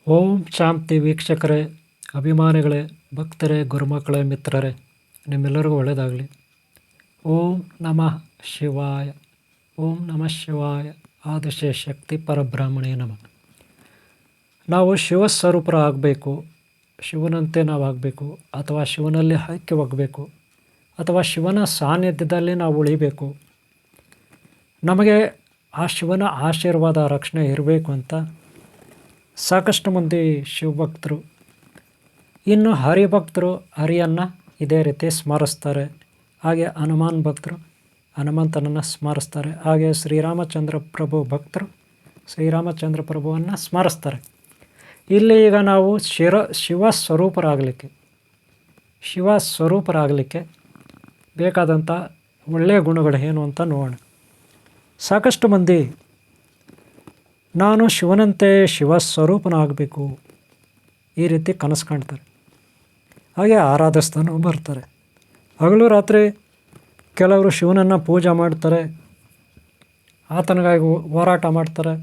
ಓಂ ಶಾಂತಿ ವೀಕ್ಷಕರೇ, ಅಭಿಮಾನಿಗಳೇ, ಭಕ್ತರೇ, ಗುರುಮಕ್ಕಳೇ, ಮಿತ್ರರೇ, ನಿಮ್ಮೆಲ್ಲರಿಗೂ ಒಳ್ಳೆಯದಾಗಲಿ. ಓಂ ನಮಃ ಶಿವಾಯ. ಓಂ ನಮಃ ಶಿವಾಯ. ಆದಿಶಯ ಶಕ್ತಿ ಪರಬ್ರಹ್ಮಣೇ ನಮಃ. ನಾವು ಶಿವಸ್ವರೂಪರ ಆಗಬೇಕು, ಶಿವನಂತೆ ನಾವು ಆಗಬೇಕು, ಅಥವಾ ಶಿವನಲ್ಲಿ ಐಕ್ಯವಾಗಬೇಕು, ಅಥವಾ ಶಿವನ ಸಾನ್ನಿಧ್ಯದಲ್ಲಿ ನಾವು ಉಳಿಬೇಕು. ನಮಗೆ ಆ ಶಿವನ ಆಶೀರ್ವಾದ ರಕ್ಷಣೆ ಇರಬೇಕು ಅಂತ ಸಾಕಷ್ಟು ಮಂದಿ ಶಿವಭಕ್ತರು, ಇನ್ನು ಹರಿಭಕ್ತರು ಹರಿಯನ್ನು ಇದೇ ರೀತಿ ಸ್ಮರಿಸ್ತಾರೆ. ಹಾಗೆ ಹನುಮಾನ್ ಭಕ್ತರು ಹನುಮಂತನನ್ನು ಸ್ಮರಿಸ್ತಾರೆ. ಹಾಗೆ ಶ್ರೀರಾಮಚಂದ್ರ ಪ್ರಭು ಭಕ್ತರು ಶ್ರೀರಾಮಚಂದ್ರ ಪ್ರಭುವನ್ನು ಸ್ಮರಿಸ್ತಾರೆ. ಇಲ್ಲಿ ಈಗ ನಾವು ಶಿವ ಸ್ವರೂಪರಾಗಲಿಕ್ಕೆ ಬೇಕಾದಂಥ ಒಳ್ಳೆಯ ಗುಣಗಳು ಏನು ಅಂತ ನೋಡೋಣ. ಸಾಕಷ್ಟು ಮಂದಿ ನಾನು ಶಿವನಂತೆ ಶಿವಸ್ವರೂಪನಾಗಬೇಕು ಈ ರೀತಿ ಕನಸು ಕಾಣ್ತಾರೆ. ಹಾಗೆ ಆರಾಧಿಸ್ತಾನೂ ಬರ್ತಾರೆ. ಹಗಲು ರಾತ್ರಿ ಕೆಲವರು ಶಿವನನ್ನು ಪೂಜೆ ಮಾಡ್ತಾರೆ, ಆತನಿಗಾಗಿ ಹೋರಾಟ ಮಾಡ್ತಾರೆ.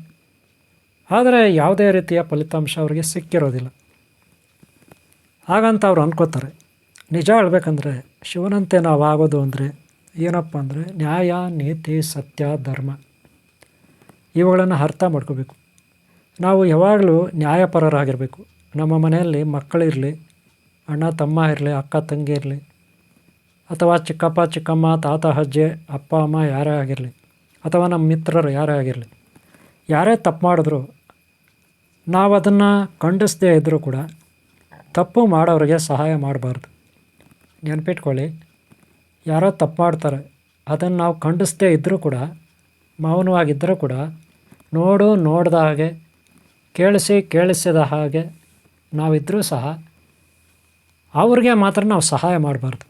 ಆದರೆ ಯಾವುದೇ ರೀತಿಯ ಫಲಿತಾಂಶ ಅವರಿಗೆ ಸಿಕ್ಕಿರೋದಿಲ್ಲ. ಹಾಗಂತ ಅವ್ರು ಅನ್ಕೋತಾರೆ. ನಿಜ ಹೇಳ್ಬೇಕಂದ್ರೆ ಶಿವನಂತೆ ನಾವು ಆಗೋದು ಅಂದರೆ ಏನಪ್ಪ ಅಂದರೆ ನ್ಯಾಯ, ನೀತಿ, ಸತ್ಯ, ಧರ್ಮ ಇವುಗಳನ್ನು ಅರ್ಥ ಮಾಡ್ಕೋಬೇಕು. ನಾವು ಯಾವಾಗಲೂ ನ್ಯಾಯಪರರಾಗಿರಬೇಕು. ನಮ್ಮ ಮನೆಯಲ್ಲಿ ಮಕ್ಕಳಿರಲಿ, ಅಣ್ಣ ತಮ್ಮ ಇರಲಿ, ಅಕ್ಕ ತಂಗಿ ಇರಲಿ, ಅಥವಾ ಚಿಕ್ಕಪ್ಪ ಚಿಕ್ಕಮ್ಮ, ತಾತ ಅಜ್ಜಿ, ಅಪ್ಪ ಅಮ್ಮ ಯಾರೇ ಆಗಿರಲಿ, ಅಥವಾ ನಮ್ಮ ಮಿತ್ರರು ಯಾರೇ ಆಗಿರಲಿ, ಯಾರೇ ತಪ್ಪು ಮಾಡಿದ್ರು ನಾವು ಅದನ್ನು ಖಂಡಿಸದೇ ಇದ್ದರೂ ಕೂಡ ತಪ್ಪು ಮಾಡೋರಿಗೆ ಸಹಾಯ ಮಾಡಬಾರ್ದು. ನೆನಪಿಟ್ಕೊಳ್ಳಿ, ಯಾರೋ ತಪ್ಪು ಮಾಡ್ತಾರೆ, ಅದನ್ನು ನಾವು ಖಂಡಿಸದೇ ಇದ್ದರೂ ಕೂಡ, ಮೌನವಾಗಿದ್ದರೂ ಕೂಡ, ನೋಡ್ದ ಹಾಗೆ, ಕೇಳಿಸಿದ ಹಾಗೆ ನಾವಿದ್ದರೂ ಸಹ ಅವ್ರಿಗೆ ಮಾತ್ರ ನಾವು ಸಹಾಯ ಮಾಡಬಾರ್ದು.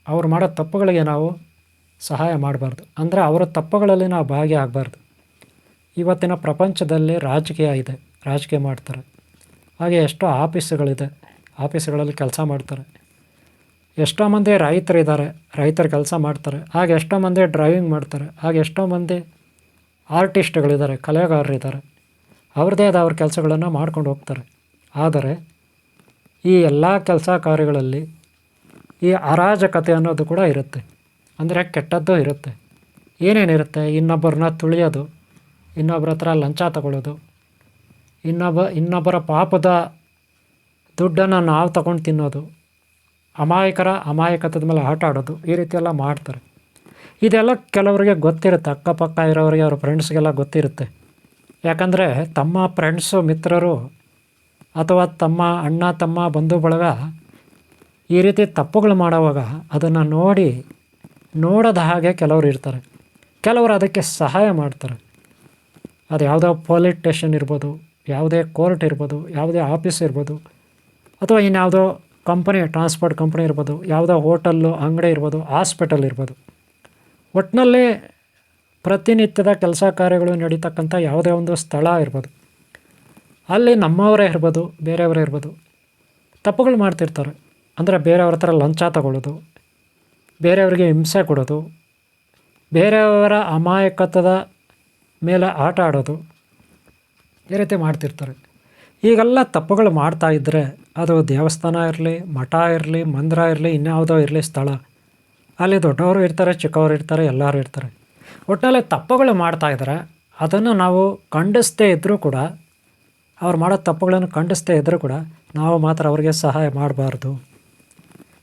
ಅವ್ರು ಮಾಡೋ ತಪ್ಪುಗಳಿಗೆ ನಾವು ಸಹಾಯ ಮಾಡಬಾರ್ದು. ಅಂದರೆ ಅವರ ತಪ್ಪುಗಳಲ್ಲಿ ನಾವು ಭಾಗಿಯಾಗಬಾರ್ದು. ಇವತ್ತಿನ ಪ್ರಪಂಚದಲ್ಲಿ ರಾಜಕೀಯ ಇದೆ, ರಾಜಕೀಯ ಮಾಡ್ತಾರೆ. ಹಾಗೆ ಎಷ್ಟೋ ಆಫೀಸುಗಳಿದೆ, ಆಫೀಸುಗಳಲ್ಲಿ ಕೆಲಸ ಮಾಡ್ತಾರೆ. ಎಷ್ಟೋ ಮಂದಿ ರೈತರಿದ್ದಾರೆ, ರೈತರು ಕೆಲಸ ಮಾಡ್ತಾರೆ. ಹಾಗೆ ಎಷ್ಟೋ ಮಂದಿ ಡ್ರೈವಿಂಗ್ ಮಾಡ್ತಾರೆ. ಹಾಗೆ ಎಷ್ಟೋ ಮಂದಿ ಆರ್ಟಿಸ್ಟ್ಗಳಿದ್ದಾರೆ, ಕಲೆಗಾರರಿದ್ದಾರೆ. ಅವ್ರದ್ದೇ ಆದ ಅವ್ರ ಕೆಲಸಗಳನ್ನು ಮಾಡ್ಕೊಂಡು ಹೋಗ್ತಾರೆ. ಆದರೆ ಈ ಎಲ್ಲ ಕೆಲಸ ಕಾರ್ಯಗಳಲ್ಲಿ ಈ ಅರಾಜಕತೆ ಅನ್ನೋದು ಕೂಡ ಇರುತ್ತೆ. ಅಂದರೆ ಕೆಟ್ಟದ್ದು ಇರುತ್ತೆ. ಏನೇನಿರುತ್ತೆ? ಇನ್ನೊಬ್ಬರನ್ನ ತುಳಿಯೋದು, ಇನ್ನೊಬ್ಬರ ಹತ್ರ ಲಂಚ ತಗೊಳ್ಳೋದು, ಇನ್ನೊಬ್ಬರ ಪಾಪದ ದುಡ್ಡನ್ನು ನಾವು ತಗೊಂಡು ತಿನ್ನೋದು, ಅಮಾಯಕತ್ವದ ಮೇಲೆ ಆಟ ಆಡೋದು, ಈ ರೀತಿಯೆಲ್ಲ ಮಾಡ್ತಾರೆ. ಇದೆಲ್ಲ ಕೆಲವರಿಗೆ ಗೊತ್ತಿರುತ್ತೆ, ಅಕ್ಕಪಕ್ಕ ಇರೋರಿಗೆ, ಅವ್ರ ಫ್ರೆಂಡ್ಸ್ಗೆಲ್ಲ ಗೊತ್ತಿರುತ್ತೆ. ಯಾಕಂದರೆ ತಮ್ಮ ಫ್ರೆಂಡ್ಸು, ಮಿತ್ರರು ಅಥವಾ ತಮ್ಮ ಅಣ್ಣ ತಮ್ಮ ಬಂಧು ಬಳಗ ಈ ರೀತಿ ತಪ್ಪುಗಳು ಮಾಡೋವಾಗ ಅದನ್ನು ನೋಡದ ಹಾಗೆ ಕೆಲವರು ಇರ್ತಾರೆ. ಕೆಲವರು ಅದಕ್ಕೆ ಸಹಾಯ ಮಾಡ್ತಾರೆ. ಅದು ಯಾವುದೋ ಪೊಲೀಸ್ ಸ್ಟೇಷನ್ ಇರ್ಬೋದು, ಯಾವುದೇ ಕೋರ್ಟ್ ಇರ್ಬೋದು, ಯಾವುದೇ ಆಫೀಸ್ ಇರ್ಬೋದು, ಅಥವಾ ಇನ್ಯಾವುದೋ ಕಂಪನಿ, ಟ್ರಾನ್ಸ್ಪೋರ್ಟ್ ಕಂಪ್ನಿ ಇರ್ಬೋದು, ಯಾವುದೋ ಹೋಟೆಲ್ಲು, ಅಂಗಡಿ ಇರ್ಬೋದು, ಹಾಸ್ಪಿಟಲ್ ಇರ್ಬೋದು. ಒಟ್ಟಿನಲ್ಲಿ ಪ್ರತಿನಿತ್ಯದ ಕೆಲಸ ಕಾರ್ಯಗಳು ನಡೀತಕ್ಕಂಥ ಯಾವುದೇ ಒಂದು ಸ್ಥಳ ಇರ್ಬೋದು, ಅಲ್ಲಿ ನಮ್ಮವರೇ ಇರ್ಬೋದು, ಬೇರೆಯವರೇ ಇರ್ಬೋದು, ತಪ್ಪುಗಳು ಮಾಡ್ತಿರ್ತಾರೆ. ಅಂದರೆ ಬೇರೆಯವ್ರ ಹತ್ರ ಲಂಚ ತಗೊಳ್ಳೋದು, ಬೇರೆಯವರಿಗೆ ಹಿಂಸೆ ಕೊಡೋದು, ಬೇರೆಯವರ ಅಮಾಯಕತ್ವದ ಮೇಲೆ ಆಟ ಆಡೋದು, ಈ ರೀತಿ ಮಾಡ್ತಿರ್ತಾರೆ. ಈಗೆಲ್ಲ ತಪ್ಪುಗಳು ಮಾಡ್ತಾ ಇದ್ದರೆ ಅದು ದೇವಸ್ಥಾನ ಇರಲಿ, ಮಠ ಇರಲಿ, ಮಂದಿರ ಇರಲಿ, ಇನ್ಯಾವುದೋ ಇರಲಿ ಸ್ಥಳ, ಅಲ್ಲಿ ದೊಡ್ಡವರು ಇರ್ತಾರೆ, ಚಿಕ್ಕವರು ಇರ್ತಾರೆ, ಎಲ್ಲರೂ ಇರ್ತಾರೆ. ಒಟ್ಟಿನಲ್ಲಿ ತಪ್ಪುಗಳು ಮಾಡ್ತಾಯಿದ್ದಾರೆ. ಅದನ್ನು ನಾವು ಖಂಡಿಸದೇ ಇದ್ದರೂ ಕೂಡ, ಅವ್ರು ಮಾಡೋ ತಪ್ಪುಗಳನ್ನು ಖಂಡಿಸದೇ ಇದ್ದರೂ ಕೂಡ ನಾವು ಮಾತ್ರ ಅವ್ರಿಗೆ ಸಹಾಯ ಮಾಡಬಾರ್ದು.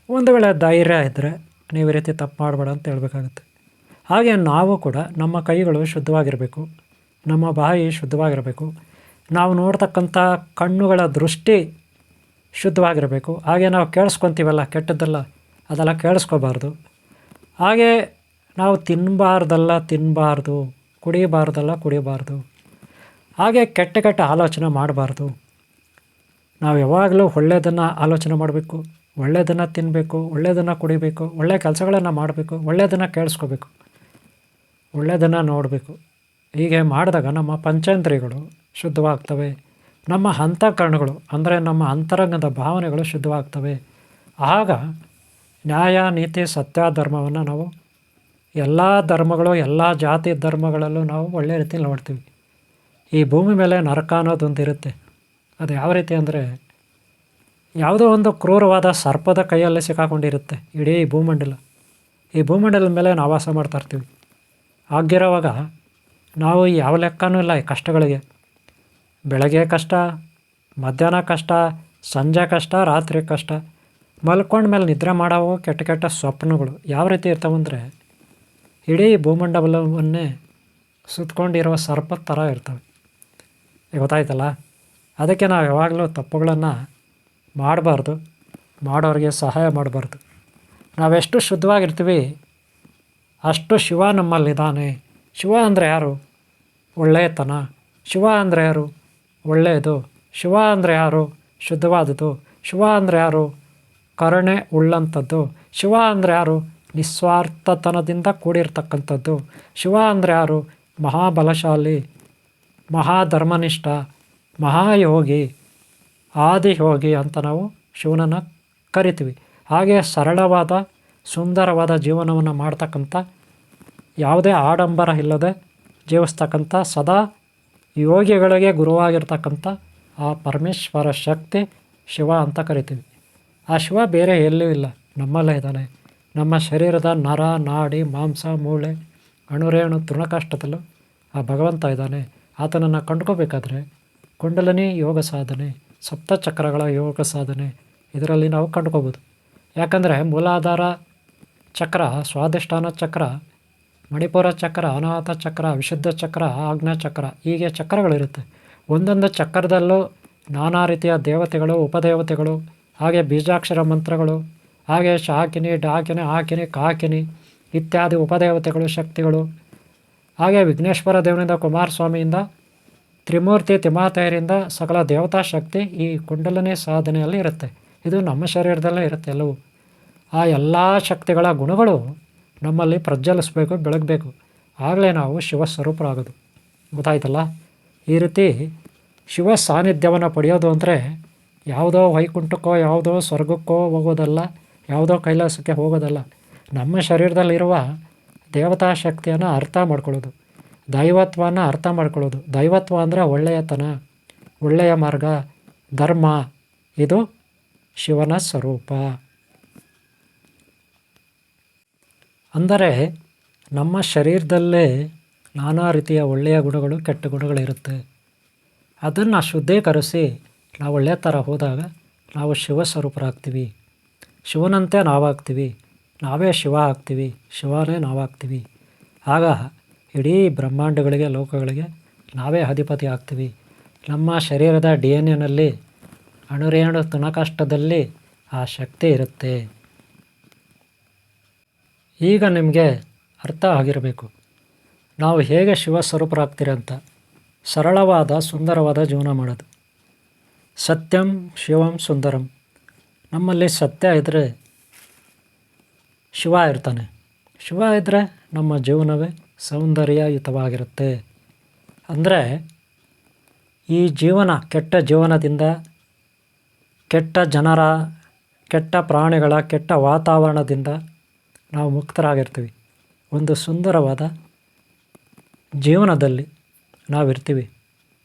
ಒಂದು ವೇಳೆ ಧೈರ್ಯ ಇದ್ದರೆ ನೀವು ಈ ರೀತಿ ತಪ್ಪು ಮಾಡಬೇಡ ಅಂತ ಹೇಳಬೇಕಾಗುತ್ತೆ. ಹಾಗೆ ನಾವು ಕೂಡ ನಮ್ಮ ಕೈಗಳು ಶುದ್ಧವಾಗಿರಬೇಕು, ನಮ್ಮ ಬಾಯಿ ಶುದ್ಧವಾಗಿರಬೇಕು, ನಾವು ನೋಡ್ತಕ್ಕಂಥ ಕಣ್ಣುಗಳ ದೃಷ್ಟಿ ಶುದ್ಧವಾಗಿರಬೇಕು. ಹಾಗೆ ನಾವು ಕೇಳಿಸ್ಕೊತೀವಲ್ಲ ಕೆಟ್ಟದ್ದೆಲ್ಲ, ಅದೆಲ್ಲ ಕೇಳಿಸ್ಕೋಬಾರ್ದು. ಹಾಗೆ ನಾವು ತಿನ್ನಬಾರ್ದು, ಕುಡಿಬಾರ್ದು. ಹಾಗೆ ಕೆಟ್ಟ ಆಲೋಚನೆ ಮಾಡಬಾರ್ದು. ನಾವು ಯಾವಾಗಲೂ ಒಳ್ಳೆಯದನ್ನು ಆಲೋಚನೆ ಮಾಡಬೇಕು, ಒಳ್ಳೆಯದನ್ನು ತಿನ್ನಬೇಕು, ಒಳ್ಳೆಯದನ್ನು ಕುಡಿಬೇಕು, ಒಳ್ಳೆಯ ಕೆಲಸಗಳನ್ನು ಮಾಡಬೇಕು, ಒಳ್ಳೆಯದನ್ನು ಕೇಳಿಸ್ಕೋಬೇಕು, ಒಳ್ಳೆಯದನ್ನು ನೋಡಬೇಕು. ಹೀಗೆ ಮಾಡಿದಾಗ ನಮ್ಮ ಪಂಚೇಂದ್ರಿಯಗಳು ಶುದ್ಧವಾಗ್ತವೆ. ನಮ್ಮ ಅಂತಃಕರಣಗಳು ಅಂದರೆ ನಮ್ಮ ಅಂತರಂಗದ ಭಾವನೆಗಳು ಶುದ್ಧವಾಗ್ತವೆ. ಆಗ ನ್ಯಾಯ, ನೀತಿ, ಸತ್ಯ, ಧರ್ಮವನ್ನು ನಾವು ಎಲ್ಲ ಧರ್ಮಗಳು, ಎಲ್ಲ ಜಾತಿ ಧರ್ಮಗಳಲ್ಲೂ ನಾವು ಒಳ್ಳೆಯ ರೀತಿಯಲ್ಲಿ ನೋಡ್ತೀವಿ. ಈ ಭೂಮಿ ಮೇಲೆ ನರಕ ಅನ್ನೋದೊಂದು ಇರುತ್ತೆ. ಅದು ಯಾವ ರೀತಿ ಅಂದರೆ, ಯಾವುದೋ ಒಂದು ಕ್ರೂರವಾದ ಸರ್ಪದ ಕೈಯಲ್ಲಿ ಸಿಕ್ಕಾಕೊಂಡಿರುತ್ತೆ ಇಡೀ ಭೂಮಂಡಲ. ಈ ಭೂಮಂಡಲದ ಮೇಲೆ ನಾವು ವಾಸ ಮಾಡ್ತಾಯಿರ್ತೀವಿ. ಆಗಿರೋವಾಗ ನಾವು ಯಾವ ಲೆಕ್ಕನೂ ಇಲ್ಲ ಈ ಕಷ್ಟಗಳಿಗೆ. ಬೆಳಗ್ಗೆ ಕಷ್ಟ, ಮಧ್ಯಾಹ್ನ ಕಷ್ಟ, ಸಂಜೆ ಕಷ್ಟ, ರಾತ್ರಿ ಕಷ್ಟ. ಮಲ್ಕೊಂಡ್ಮೇಲೆ ನಿದ್ರೆ ಮಾಡೋವು ಕೆಟ್ಟ ಕೆಟ್ಟ ಸ್ವಪ್ನಗಳು ಯಾವ ರೀತಿ ಇರ್ತಾವಂದರೆ ಇಡೀ ಭೂಮಂಡಲವನ್ನೇ ಸುತ್ತಕೊಂಡಿರೋ ಸರ್ಪದ ಥರ ಇರ್ತವೆ. ಗೊತ್ತಾಯ್ತಲ್ಲ? ಅದಕ್ಕೆ ನಾವು ಯಾವಾಗಲೂ ತಪ್ಪುಗಳನ್ನು ಮಾಡಬಾರ್ದು, ಮಾಡೋರಿಗೆ ಸಹಾಯ ಮಾಡಬಾರ್ದು. ನಾವೆಷ್ಟು ಶುದ್ಧವಾಗಿರ್ತೀವಿ ಅಷ್ಟು ಶಿವ ನಮ್ಮಲ್ಲಿದ್ದಾನೆ. ಶಿವ ಅಂದರೆ ಯಾರು? ಒಳ್ಳೆಯತನ. ಶಿವ ಅಂದರೆ ಯಾರು? ಒಳ್ಳೆಯದು. ಶಿವ ಅಂದರೆ ಯಾರು? ಶುದ್ಧವಾದದ್ದು. ಶಿವ ಅಂದರೆ ಯಾರು? ಕರುಣೆ ಉಳ್ಳಂಥದ್ದು. ಶಿವ ಅಂದರೆ ಯಾರು? ನಿಸ್ವಾರ್ಥತನದಿಂದ ಕೂಡಿರ್ತಕ್ಕಂಥದ್ದು. ಶಿವ ಅಂದರೆ ಯಾರು? ಮಹಾಬಲಶಾಲಿ, ಮಹಾಧರ್ಮನಿಷ್ಠ, ಮಹಾಯೋಗಿ, ಆದಿಯೋಗಿ ಅಂತ ನಾವು ಶಿವನನ್ನು ಕರಿತೀವಿ. ಹಾಗೆ ಸರಳವಾದ ಸುಂದರವಾದ ಜೀವನವನ್ನು ಮಾಡ್ತಕ್ಕಂಥ, ಯಾವುದೇ ಆಡಂಬರ ಇಲ್ಲದೆ ಜೀವಿಸ್ತಕ್ಕಂಥ, ಸದಾ ಯೋಗಿಗಳಿಗೆ ಗುರುವಾಗಿರ್ತಕ್ಕಂಥ ಆ ಪರಮೇಶ್ವರ ಶಕ್ತಿ ಶಿವ ಅಂತ ಕರಿತೀವಿ. ಆ ಶಿವ ಬೇರೆ ಎಲ್ಲೂ ಇಲ್ಲ, ನಮ್ಮಲ್ಲೇ ಇದ್ದಾನೆ. ನಮ್ಮ ಶರೀರದ ನರ, ನಾಡಿ, ಮಾಂಸ, ಮೂಳೆ, ಅಣುರೇಣು ತೃಣಕಾಷ್ಟದಲ್ಲೂ ಆ ಭಗವಂತ ಇದ್ದಾನೆ. ಆತನನ್ನು ಕಂಡ್ಕೋಬೇಕಾದ್ರೆ ಕುಂಡಲಿನಿ ಯೋಗ ಸಾಧನೆ, ಸಪ್ತಚಕ್ರಗಳ ಯೋಗ ಸಾಧನೆ ಇದರಲ್ಲಿ ನಾವು ಕಂಡ್ಕೋಬೋದು. ಯಾಕಂದರೆ ಮೂಲಾಧಾರ ಚಕ್ರ, ಸ್ವಾಧಿಷ್ಠಾನ ಚಕ್ರ, ಮಣಿಪುರ ಚಕ್ರ, ಅನಾಹತ ಚಕ್ರ, ವಿಶುದ್ಧ ಚಕ್ರ, ಆಜ್ಞಾ ಚಕ್ರ, ಹೀಗೆ ಚಕ್ರಗಳಿರುತ್ತೆ. ಒಂದೊಂದು ಚಕ್ರದಲ್ಲೂ ನಾನಾ ರೀತಿಯ ದೇವತೆಗಳು, ಉಪದೇವತೆಗಳು, ಹಾಗೆ ಬೀಜಾಕ್ಷರ ಮಂತ್ರಗಳು, ಹಾಗೆ ಶಾಕಿನಿ, ಡಾಕಿನಿ, ಆಕಿನಿ, ಕಾಕಿನಿ ಇತ್ಯಾದಿ ಉಪದೇವತೆಗಳು, ಶಕ್ತಿಗಳು, ಹಾಗೆ ವಿಘ್ನೇಶ್ವರ ದೇವನಿಂದ, ಕುಮಾರಸ್ವಾಮಿಯಿಂದ, ತ್ರಿಮೂರ್ತಿ ತಿಮ್ಮಾತೆಯರಿಂದ ಸಕಲ ದೇವತಾ ಶಕ್ತಿ ಈ ಕುಂಡಲಿನಿ ಸಾಧನೆಯಲ್ಲಿ ಇರುತ್ತೆ. ಇದು ನಮ್ಮ ಶರೀರದಲ್ಲೇ ಇರುತ್ತೆ ಎಲ್ಲವೂ. ಆ ಎಲ್ಲ ಶಕ್ತಿಗಳ ಗುಣಗಳು ನಮ್ಮಲ್ಲಿ ಪ್ರಜ್ವಲಿಸಬೇಕು, ಬೆಳಗಬೇಕು. ಆಗಲೇ ನಾವು ಶಿವಸ್ವರೂಪರಾಗೋದು. ಗೊತ್ತಾಯ್ತಲ್ಲ? ಈ ರೀತಿ ಶಿವ ಸಾನ್ನಿಧ್ಯವನ್ನು ಪಡೆಯೋದು ಅಂದರೆ ಯಾವುದೋ ವೈಕುಂಠಕ್ಕೋ ಯಾವುದೋ ಸ್ವರ್ಗಕ್ಕೋ ಹೋಗೋದಲ್ಲ, ಯಾವುದೋ ಕೈಲಾಸಕ್ಕೆ ಹೋಗೋದಲ್ಲ. ನಮ್ಮ ಶರೀರದಲ್ಲಿರುವ ದೇವತಾ ಶಕ್ತಿಯನ್ನು ಅರ್ಥ ಮಾಡ್ಕೊಳ್ಳೋದು, ದೈವತ್ವವನ್ನು ಅರ್ಥ ಮಾಡ್ಕೊಳ್ಳೋದು. ದೈವತ್ವ ಅಂದರೆ ಒಳ್ಳೆಯತನ, ಒಳ್ಳೆಯ ಮಾರ್ಗ, ಧರ್ಮ. ಇದು ಶಿವನ ಸ್ವರೂಪ. ಅಂದರೆ ನಮ್ಮ ಶರೀರದಲ್ಲೇ ನಾನಾ ರೀತಿಯ ಒಳ್ಳೆಯ ಗುಣಗಳು, ಕೆಟ್ಟ ಗುಣಗಳಿರುತ್ತೆ. ಅದನ್ನು ಶುದ್ಧೀಕರಿಸಿ ನಾವು ಒಳ್ಳೆಯ ಥರ ಹೋದಾಗ ನಾವು ಶಿವಸ್ವರೂಪರಾಗ್ತೀವಿ. ಶಿವನಂತೆ ನಾವಾಗ್ತೀವಿ, ನಾವೇ ಶಿವ ಆಗ್ತೀವಿ, ಶಿವನೇ ನಾವಾಗ್ತೀವಿ. ಆಗ ಇಡೀ ಬ್ರಹ್ಮಾಂಡಗಳಿಗೆ, ಲೋಕಗಳಿಗೆ ನಾವೇ ಅಧಿಪತಿ ಆಗ್ತೀವಿ. ನಮ್ಮ ಶರೀರದ DNA ಅಣುರೇಣು ತೃಣಕಾಷ್ಟದಲ್ಲಿ ಆ ಶಕ್ತಿ ಇರುತ್ತೆ. ಈಗ ನಿಮಗೆ ಅರ್ಥ ಆಗಿರಬೇಕು ನಾವು ಹೇಗೆ ಶಿವಸ್ವರೂಪರಾಗ್ತೀರ ಅಂತ. ಸರಳವಾದ ಸುಂದರವಾದ ಜೀವನ ಮಾಡೋದು. ಸತ್ಯಂ ಶಿವಂ ಸುಂದರಂ. ನಮ್ಮಲ್ಲಿ ಸತ್ಯ ಇದ್ದರೆ ಶಿವ ಇರ್ತಾನೆ. ಶಿವ ಇದ್ದರೆ ನಮ್ಮ ಜೀವನವೇ ಸೌಂದರ್ಯಯುತವಾಗಿರುತ್ತೆ. ಅಂದರೆ ಈ ಜೀವನ, ಕೆಟ್ಟ ಜೀವನದಿಂದ, ಕೆಟ್ಟ ಜನರ, ಕೆಟ್ಟ ಪ್ರಾಣಿಗಳ, ಕೆಟ್ಟ ವಾತಾವರಣದಿಂದ ನಾವು ಮುಕ್ತರಾಗಿರ್ತೀವಿ. ಒಂದು ಸುಂದರವಾದ ಜೀವನದಲ್ಲಿ ನಾವಿರ್ತೀವಿ.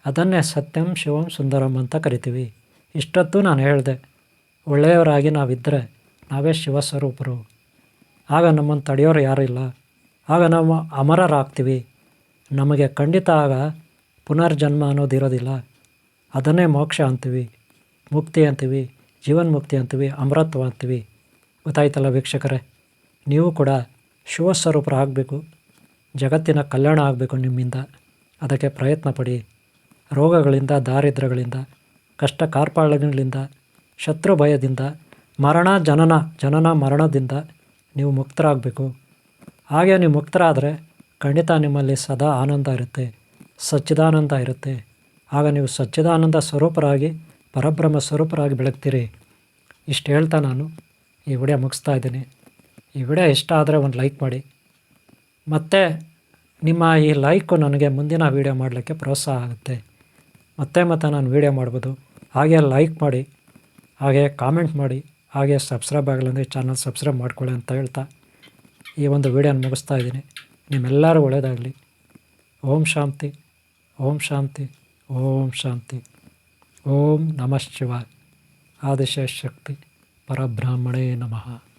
ಅದನ್ನೇ ಸತ್ಯಂ ಶಿವಂ ಸುಂದರಂ ಅಂತ ಕರಿತೀವಿ. ಇಷ್ಟೊತ್ತು ನಾನು ಹೇಳಿದೆ, ಒಳ್ಳೆಯವರಾಗಿ ನಾವಿದ್ದರೆ ನಾವೇ ಶಿವಸ್ವರೂಪರು. ಆಗ ನಮ್ಮನ್ನು ತಡೆಯೋರು ಯಾರೂ ಇಲ್ಲ. ಆಗ ನಾವು ಅಮರರಾಗ್ತೀವಿ. ನಮಗೆ ಖಂಡಿತ ಆಗ ಪುನರ್ಜನ್ಮ ಅನ್ನೋದಿರೋದಿಲ್ಲ. ಅದನ್ನೇ ಮೋಕ್ಷ ಅಂತೀವಿ, ಮುಕ್ತಿ ಅಂತೀವಿ, ಜೀವನ್ಮುಕ್ತಿ ಅಂತೀವಿ, ಅಮರತ್ವ ಅಂತೀವಿ. ಗೊತ್ತಾಯ್ತಲ್ಲ ವೀಕ್ಷಕರೇ? ನೀವು ಕೂಡ ಶಿವಸ್ವರೂಪರು ಆಗಬೇಕು, ಜಗತ್ತಿನ ಕಲ್ಯಾಣ ಆಗಬೇಕು ನಿಮ್ಮಿಂದ. ಅದಕ್ಕೆ ಪ್ರಯತ್ನ ಪಡಿ. ರೋಗಗಳಿಂದ, ದಾರಿದ್ರ್ಯಗಳಿಂದ, ಕಷ್ಟ ಕಾರ್ಪಣ್ಯಗಳಿಂದ, ಶತ್ರು ಭಯದಿಂದ, ಮರಣ ಜನನ ಮರಣದಿಂದ ನೀವು ಮುಕ್ತರಾಗಬೇಕು. ಹಾಗೆ ನೀವು ಮುಕ್ತರಾದರೆ ಖಂಡಿತ ನಿಮ್ಮಲ್ಲಿ ಸದಾ ಆನಂದ ಇರುತ್ತೆ, ಸಚ್ಚಿದಾನಂದ ಇರುತ್ತೆ. ಆಗ ನೀವು ಸಚ್ಚಿದಾನಂದ ಸ್ವರೂಪರಾಗಿ, ಪರಬ್ರಹ್ಮ ಸ್ವರೂಪರಾಗಿ ಬೆಳಗ್ತೀರಿ. ಇಷ್ಟು ಹೇಳ್ತಾ ನಾನು ಈ ವಿಡಿಯೋ ಮುಗಿಸ್ತಾ ಇದ್ದೀನಿ. ಈ ವಿಡಿಯೋ ಇಷ್ಟ ಆದರೆ ಒಂದು ಲೈಕ್ ಮಾಡಿ. ಮತ್ತು ನಿಮ್ಮ ಈ ಲೈಕು ನನಗೆ ಮುಂದಿನ ವೀಡಿಯೋ ಮಾಡಲಿಕ್ಕೆ ಪ್ರೋತ್ಸಾಹ ಆಗುತ್ತೆ. ಮತ್ತೆ ನಾನು ವೀಡಿಯೋ ಮಾಡ್ಬೋದು. ಹಾಗೆ ಲೈಕ್ ಮಾಡಿ, ಹಾಗೆ ಕಾಮೆಂಟ್ ಮಾಡಿ, ಹಾಗೆ ಸಬ್ಸ್ಕ್ರೈಬ್ ಆಗಲ್ಲ ಚಾನಲ್ ಸಬ್ಸ್ಕ್ರೈಬ್ ಮಾಡ್ಕೊಳ್ಳಿ ಅಂತ ಹೇಳ್ತಾ ಈ ಒಂದು ವೀಡಿಯೋನ ಮುಗಿಸ್ತಾ ಇದ್ದೀನಿ. ನಿಮ್ಮೆಲ್ಲರೂ ಒಳ್ಳೆಯದಾಗಲಿ. ಓಂ ಶಾಂತಿ, ಓಂ ಶಾಂತಿ, ಓಂ ಶಾಂತಿ. ಓಂ ನಮಃ ಶಿವಾಯ. ಆದಿಶಕ್ತಿ ಪರಬ್ರಹ್ಮಣೇ ನಮಃ.